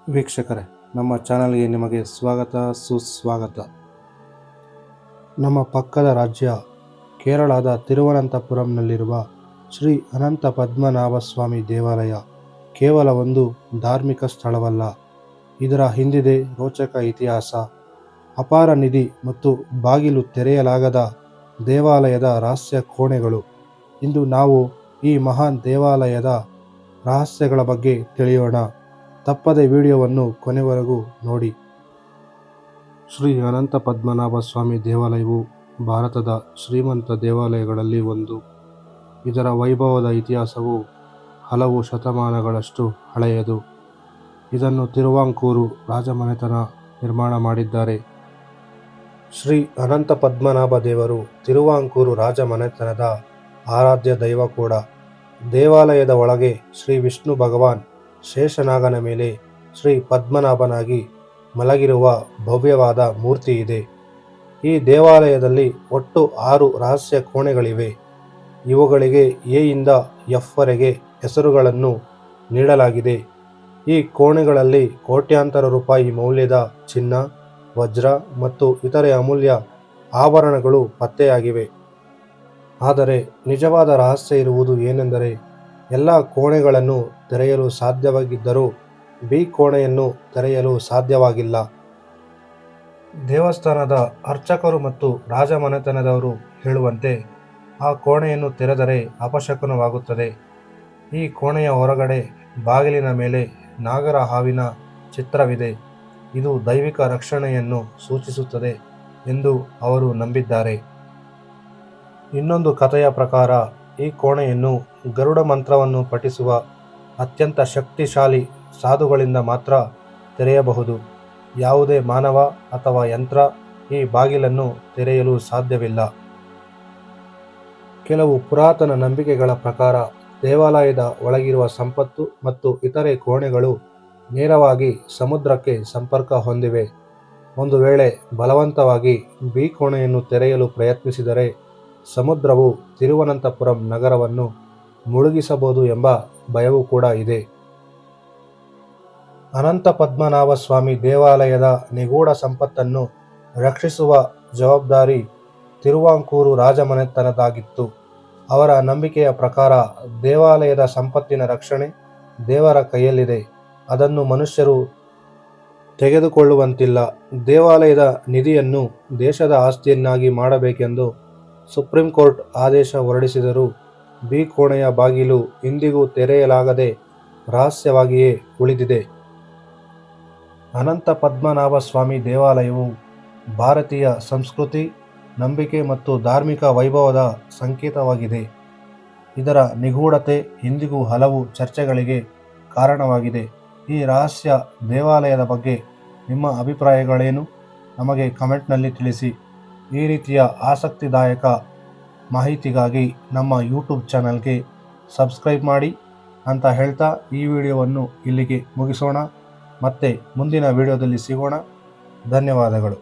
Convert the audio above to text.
ವೀಕ್ಷಕರೇ, ನಮ್ಮ ಚಾನಲ್ಗೆ ನಿಮಗೆ ಸ್ವಾಗತ ಸುಸ್ವಾಗತ. ನಮ್ಮ ಪಕ್ಕದ ರಾಜ್ಯ ಕೇರಳದ ತಿರುವನಂತಪುರಂನಲ್ಲಿರುವ ಶ್ರೀ ಅನಂತ ಪದ್ಮನಾಭ ಸ್ವಾಮಿ ದೇವಾಲಯ ಕೇವಲ ಒಂದು ಧಾರ್ಮಿಕ ಸ್ಥಳವಲ್ಲ. ಇದರ ಹಿಂದಿದೆ ರೋಚಕ ಇತಿಹಾಸ, ಅಪಾರ ನಿಧಿ ಮತ್ತು ಬಾಗಿಲು ತೆರೆಯಲಾಗದ ದೇವಾಲಯದ ರಹಸ್ಯ ಕೋಣೆಗಳು. ಇಂದು ನಾವು ಈ ಮಹಾನ್ ದೇವಾಲಯದ ರಹಸ್ಯಗಳ ಬಗ್ಗೆ ತಿಳಿಯೋಣ. ತಪ್ಪದೆ ವಿಡಿಯೋವನ್ನು ಕೊನೆವರೆಗೂ ನೋಡಿ. ಶ್ರೀ ಅನಂತ ಪದ್ಮನಾಭ ಸ್ವಾಮಿ ದೇವಾಲಯವು ಭಾರತದ ಶ್ರೀಮಂತ ದೇವಾಲಯಗಳಲ್ಲಿ ಒಂದು. ಇದರ ವೈಭವದ ಇತಿಹಾಸವು ಹಲವು ಶತಮಾನಗಳಷ್ಟು ಹಳೆಯದು. ಇದನ್ನು ತಿರುವಾಂಕೂರು ರಾಜಮನೆತನ ನಿರ್ಮಾಣ ಮಾಡಿದ್ದಾರೆ. ಶ್ರೀ ಅನಂತ ಪದ್ಮನಾಭ ದೇವರು ತಿರುವಾಂಕೂರು ರಾಜಮನೆತನದ ಆರಾಧ್ಯ ದೈವ ಕೂಡ. ದೇವಾಲಯದ ಒಳಗೆ ಶ್ರೀ ವಿಷ್ಣು ಭಗವಾನ್ ಶೇಷನಾಗನ ಮೇಲೆ ಶ್ರೀ ಪದ್ಮನಾಭನಾಗಿ ಮಲಗಿರುವ ಭವ್ಯವಾದ ಮೂರ್ತಿ ಇದೆ. ಈ ದೇವಾಲಯದಲ್ಲಿ ಒಟ್ಟು 6 ರಹಸ್ಯ ಕೋಣೆಗಳಿವೆ. ಇವುಗಳಿಗೆ ಎ ಯಿಂದ ಎಫ್ ವರೆಗೆ ಹೆಸರುಗಳನ್ನು ನೀಡಲಾಗಿದೆ. ಈ ಕೋಣೆಗಳಲ್ಲಿ ಕೋಟ್ಯಾಂತರ ರೂಪಾಯಿ ಮೌಲ್ಯದ ಚಿನ್ನ, ವಜ್ರ ಮತ್ತು ಇತರೆ ಅಮೂಲ್ಯ ಆಭರಣಗಳು ಪತ್ತೆಯಾಗಿವೆ. ಆದರೆ ನಿಜವಾದ ರಹಸ್ಯ ಇರುವುದು ಏನೆಂದರೆ, ಎಲ್ಲ ಕೋಣೆಗಳನ್ನು ತೆರೆಯಲು ಸಾಧ್ಯವಾಗಿದ್ದರೂ ಬಿ ಕೋಣೆಯನ್ನು ತೆರೆಯಲು ಸಾಧ್ಯವಾಗಿಲ್ಲ. ದೇವಸ್ಥಾನದ ಅರ್ಚಕರು ಮತ್ತು ರಾಜಮನೆತನದವರು ಹೇಳುವಂತೆ ಆ ಕೋಣೆಯನ್ನು ತೆರೆದರೆ ಅಪಶಕುನವಾಗುತ್ತದೆ. ಈ ಕೋಣೆಯ ಹೊರಗಡೆ ಬಾಗಿಲಿನ ಮೇಲೆ ನಾಗರ ಹಾವಿನ ಚಿತ್ರವಿದೆ. ಇದು ದೈವಿಕ ರಕ್ಷಣೆಯನ್ನು ಸೂಚಿಸುತ್ತದೆ ಎಂದು ಅವರು ನಂಬಿದ್ದಾರೆ. ಇನ್ನೊಂದು ಕಥೆಯ ಪ್ರಕಾರ ಈ ಕೋಣೆಯನ್ನು ಗರುಡ ಮಂತ್ರವನ್ನು ಪಠಿಸುವ ಅತ್ಯಂತ ಶಕ್ತಿಶಾಲಿ ಸಾಧುಗಳಿಂದ ಮಾತ್ರ ತೆರೆಯಬಹುದು. ಯಾವುದೇ ಮಾನವ ಅಥವಾ ಯಂತ್ರ ಈ ಬಾಗಿಲನ್ನು ತೆರೆಯಲು ಸಾಧ್ಯವಿಲ್ಲ. ಕೆಲವು ಪುರಾತನ ನಂಬಿಕೆಗಳ ಪ್ರಕಾರ ದೇವಾಲಯದ ಒಳಗಿರುವ ಸಂಪತ್ತು ಮತ್ತು ಇತರೆ ಕೋಣೆಗಳು ನೇರವಾಗಿ ಸಮುದ್ರಕ್ಕೆ ಸಂಪರ್ಕ ಹೊಂದಿವೆ. ಒಂದು ವೇಳೆ ಬಲವಂತವಾಗಿ ಬಿ ಕೋಣೆಯನ್ನು ತೆರೆಯಲು ಪ್ರಯತ್ನಿಸಿದರೆ ಸಮುದ್ರವು ತಿರುವನಂತಪುರಂ ನಗರವನ್ನು ಮುಳುಗಿಸಬಹುದು ಎಂಬ ಭಯವೂ ಕೂಡ ಇದೆ. ಅನಂತ ಪದ್ಮನಾಭ ಸ್ವಾಮಿ ದೇವಾಲಯದ ನಿಗೂಢ ಸಂಪತ್ತನ್ನು ರಕ್ಷಿಸುವ ಜವಾಬ್ದಾರಿ ತಿರುವಾಂಕೂರು ರಾಜಮನೆತನದಾಗಿತ್ತು. ಅವರ ನಂಬಿಕೆಯ ಪ್ರಕಾರ ದೇವಾಲಯದ ಸಂಪತ್ತಿನ ರಕ್ಷಣೆ ದೇವರ ಕೈಯಲ್ಲಿದೆ. ಅದನ್ನು ಮನುಷ್ಯರು ತೆಗೆದುಕೊಳ್ಳುವಂತಿಲ್ಲ. ದೇವಾಲಯದ ನಿಧಿಯನ್ನು ದೇಶದ ಆಸ್ತಿಯನ್ನಾಗಿ ಮಾಡಬೇಕೆಂದು ಸುಪ್ರೀಂ ಕೋರ್ಟ್ ಆದೇಶ ಹೊರಡಿಸಿದರೂ ಬಿ ಕೋಣೆಯ ಬಾಗಿಲು ಇಂದಿಗೂ ತೆರೆಯಲಾಗದೆ ರಹಸ್ಯವಾಗಿಯೇ ಉಳಿದಿದೆ. ಅನಂತ ಪದ್ಮನಾಭ ಸ್ವಾಮಿ ದೇವಾಲಯವು ಭಾರತೀಯ ಸಂಸ್ಕೃತಿ, ನಂಬಿಕೆ ಮತ್ತು ಧಾರ್ಮಿಕ ವೈಭವದ ಸಂಕೇತವಾಗಿದೆ. ಇದರ ನಿಗೂಢತೆ ಇಂದಿಗೂ ಹಲವು ಚರ್ಚೆಗಳಿಗೆ ಕಾರಣವಾಗಿದೆ. ಈ ರಹಸ್ಯ ದೇವಾಲಯದ ಬಗ್ಗೆ ನಿಮ್ಮ ಅಭಿಪ್ರಾಯಗಳೇನು? ನಮಗೆ ಕಮೆಂಟ್ನಲ್ಲಿ ತಿಳಿಸಿ. ಈ ರೀತಿಯ ಆಸಕ್ತಿದಾಯಕ ಮಾಹಿತಿಗಾಗಿ ನಮ್ಮ ಯೂಟ್ಯೂಬ್ ಚಾನಲ್ಗೆ ಸಬ್ಸ್ಕ್ರೈಬ್ ಮಾಡಿ ಅಂತ ಹೇಳ್ತಾ ಈ ವಿಡಿಯೋವನ್ನು ಇಲ್ಲಿಗೆ ಮುಗಿಸೋಣ. ಮತ್ತೆ ಮುಂದಿನ ವಿಡಿಯೋದಲ್ಲಿ ಸಿಗೋಣ. ಧನ್ಯವಾದಗಳು.